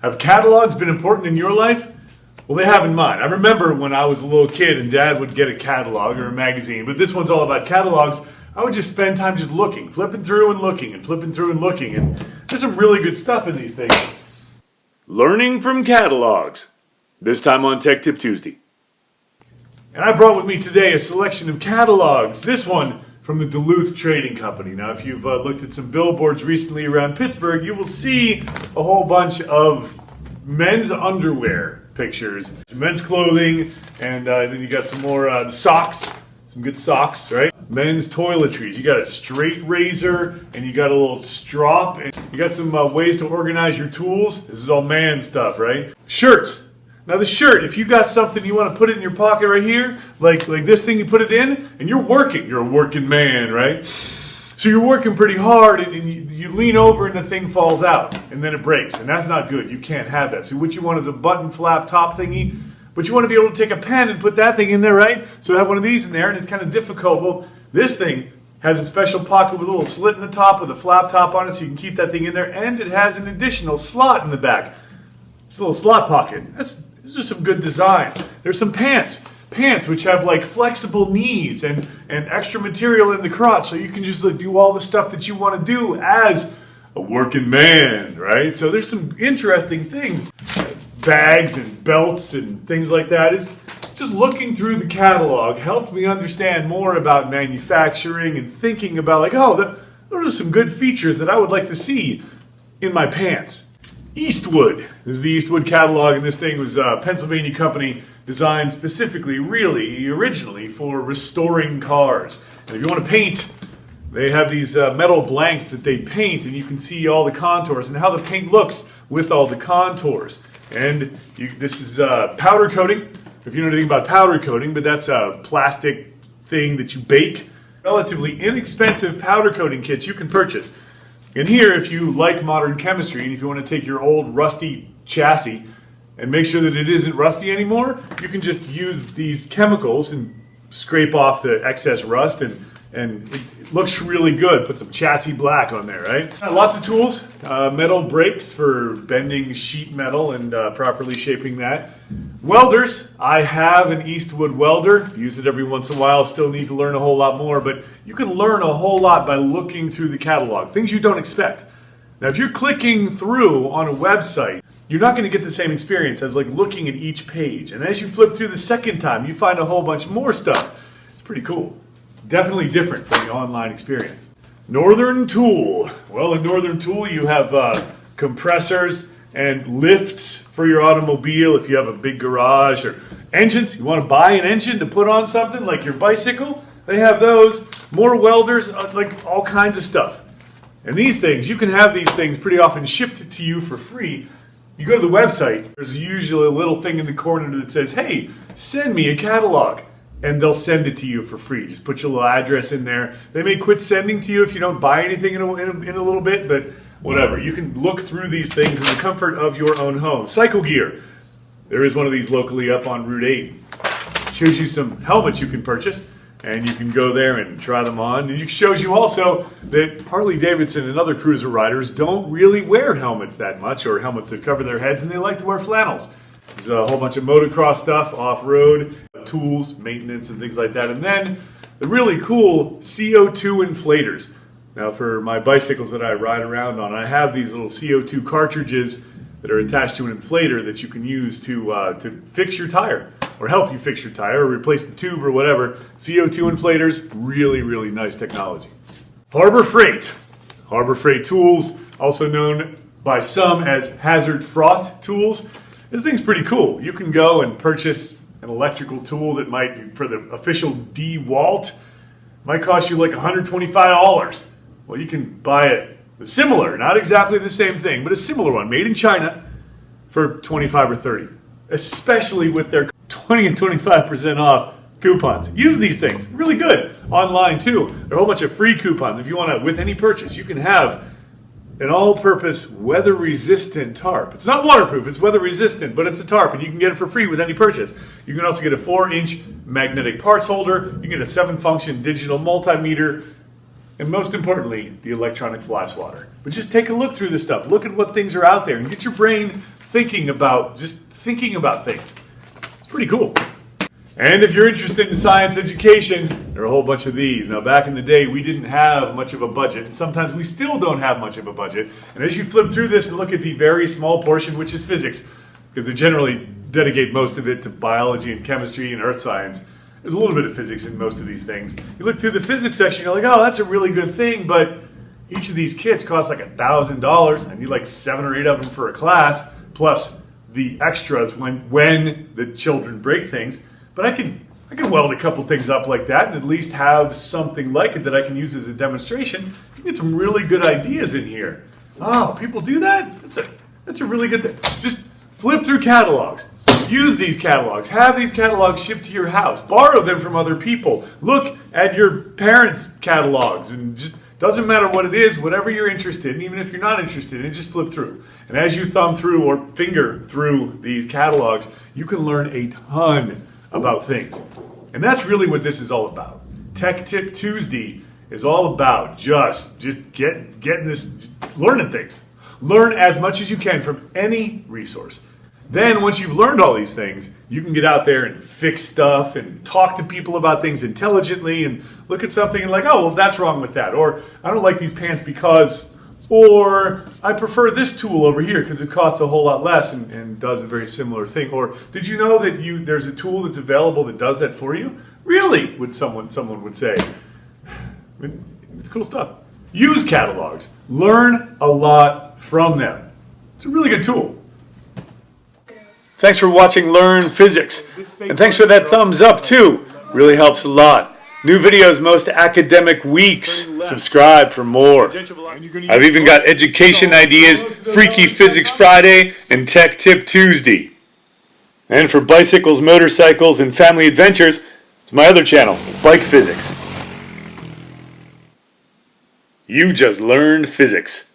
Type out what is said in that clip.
Have catalogs been important in your life? Well, they have in mine. I remember when I was a little kid and Dad would get a catalog or a magazine, but this one's all about catalogs. I would just spend time just looking, flipping through and looking, and flipping through and looking, and there's some really good stuff in these things. Learning from catalogs. This time on Tech Tip Tuesday. And I brought with me today a selection of catalogs. This one from the Duluth Trading Company. Now, if you've looked at some billboards recently around Pittsburgh, you will see a whole bunch of men's underwear pictures, men's clothing, and then you got some more socks, some good socks, right? Men's toiletries. You got a straight razor, and you got a little strop, and you got some ways to organize your tools. This is all man stuff, right? Shirts. Now the shirt, if you got something you want to put it in your pocket right here, like this thing, you put it in, and you're working. You're a working man, right? So you're working pretty hard, and you lean over and the thing falls out, and then it breaks, and that's not good. You can't have that. So what you want is a button flap top thingy, but you want to be able to take a pen and put that thing in there, right? So I have one of these in there, and it's kind of difficult. Well, this thing has a special pocket with a little slit in the top with a flap top on it, so you can keep that thing in there, and it has an additional slot in the back. It's a little slot pocket. These are some good designs. There's some pants which have like flexible knees and extra material in the crotch, so you can just like do all the stuff that you want to do as a working man, right? So there's some interesting things, bags and belts and things like that. It's just looking through the catalog helped me understand more about manufacturing and thinking about like, oh, those are some good features that I would like to see in my pants. Eastwood. This is the Eastwood catalog, and this thing was a Pennsylvania company designed specifically, really, originally for restoring cars. And if you want to paint, they have these metal blanks that they paint, and you can see all the contours and how the paint looks with all the contours. And this is powder coating, if you know anything about powder coating, but that's a plastic thing that you bake. Relatively inexpensive powder coating kits you can purchase. And here, if you like modern chemistry, and if you want to take your old rusty chassis and make sure that it isn't rusty anymore, you can just use these chemicals and scrape off the excess rust, and it looks really good. Put some chassis black on there, right? Lots of tools, metal brakes for bending sheet metal and properly shaping that. Welders, I have an Eastwood welder, use it every once in a while, still need to learn a whole lot more, but you can learn a whole lot by looking through the catalog, things you don't expect. Now if you're clicking through on a website, you're not going to get the same experience as like looking at each page, and as you flip through the second time, you find a whole bunch more stuff. It's pretty cool. Definitely different from the online experience. Northern Tool. Well, in Northern Tool you have compressors and lifts for your automobile if you have a big garage, or engines. You want to buy an engine to put on something like your bicycle? They have those. More welders, like all kinds of stuff. And these things, you can have these things pretty often shipped to you for free. You go to the website, there's usually a little thing in the corner that says, hey, send me a catalog. And they'll send it to you for free. Just put your little address in there. They may quit sending to you if you don't buy anything in a little bit, but whatever. You can look through these things in the comfort of your own home. Cycle Gear. There is one of these locally up on Route 8. Shows you some helmets you can purchase, and you can go there and try them on. And it shows you also that Harley-Davidson and other cruiser riders don't really wear helmets that much, or helmets that cover their heads, and they like to wear flannels. There's a whole bunch of motocross stuff, off-road, tools, maintenance, and things like that. And then the really cool CO2 inflators. Now for my bicycles that I ride around on, I have these little CO2 cartridges that are attached to an inflator that you can use to fix your tire, or help you fix your tire, or replace the tube or whatever. CO2 inflators, really, really nice technology. Harbor Freight. Harbor Freight tools, also known by some as hazard froth tools. This thing's pretty cool. You can go and purchase an electrical tool that might, for the official DeWalt, might cost you like $125. Well, you can buy it similar, not exactly the same thing, but a similar one made in China for $25 or $30, especially with their 20 and 25% off coupons. Use these things. Really good. Online too. There are a whole bunch of free coupons. If you want to, with any purchase, you can have an all-purpose weather-resistant tarp. It's not waterproof, it's weather-resistant, but it's a tarp, and you can get it for free with any purchase. You can also get a 4-inch magnetic parts holder, you can get a 7-function digital multimeter, and most importantly, the electronic fly swatter. But just take a look through this stuff. Look at what things are out there, and get your brain thinking about things. It's pretty cool. And if you're interested in science education, there are a whole bunch of these. Now, back in the day, we didn't have much of a budget. And sometimes we still don't have much of a budget. And as you flip through this and look at the very small portion, which is physics, because they generally dedicate most of it to biology and chemistry and earth science, there's a little bit of physics in most of these things. You look through the physics section, you're like, oh, that's a really good thing, but each of these kits costs like $1,000. I need like 7 or 8 of them for a class, plus the extras when the children break things. But I can weld a couple things up like that and at least have something like it that I can use as a demonstration. You can get some really good ideas in here. Oh, people do that? That's a really good thing. Just flip through catalogs. Use these catalogs. Have these catalogs shipped to your house. Borrow them from other people. Look at your parents' catalogs and just doesn't matter what it is, whatever you're interested in, even if you're not interested in it, just flip through. And as you thumb through or finger through these catalogs, you can learn a ton about things. And that's really what this is all about. Tech Tip Tuesday is all about just getting this, learning things. Learn as much as you can from any resource. Then once you've learned all these things, you can get out there and fix stuff and talk to people about things intelligently and look at something and like, oh, well, that's wrong with that. Or I don't like these pants because, or I prefer this tool over here because it costs a whole lot less and does a very similar thing. Or did you know that there's a tool that's available that does that for you? Really, would someone would say. It's cool stuff. Use catalogs. Learn a lot from them. It's a really good tool. Thanks for watching Learn Physics. And thanks for that thumbs up too. Really helps a lot. New videos most academic weeks. Subscribe for more. I've even got education ideas, Freaky Physics Friday, and Tech Tip Tuesday. And for bicycles, motorcycles, and family adventures, it's my other channel, Bike Physics. You just learned physics.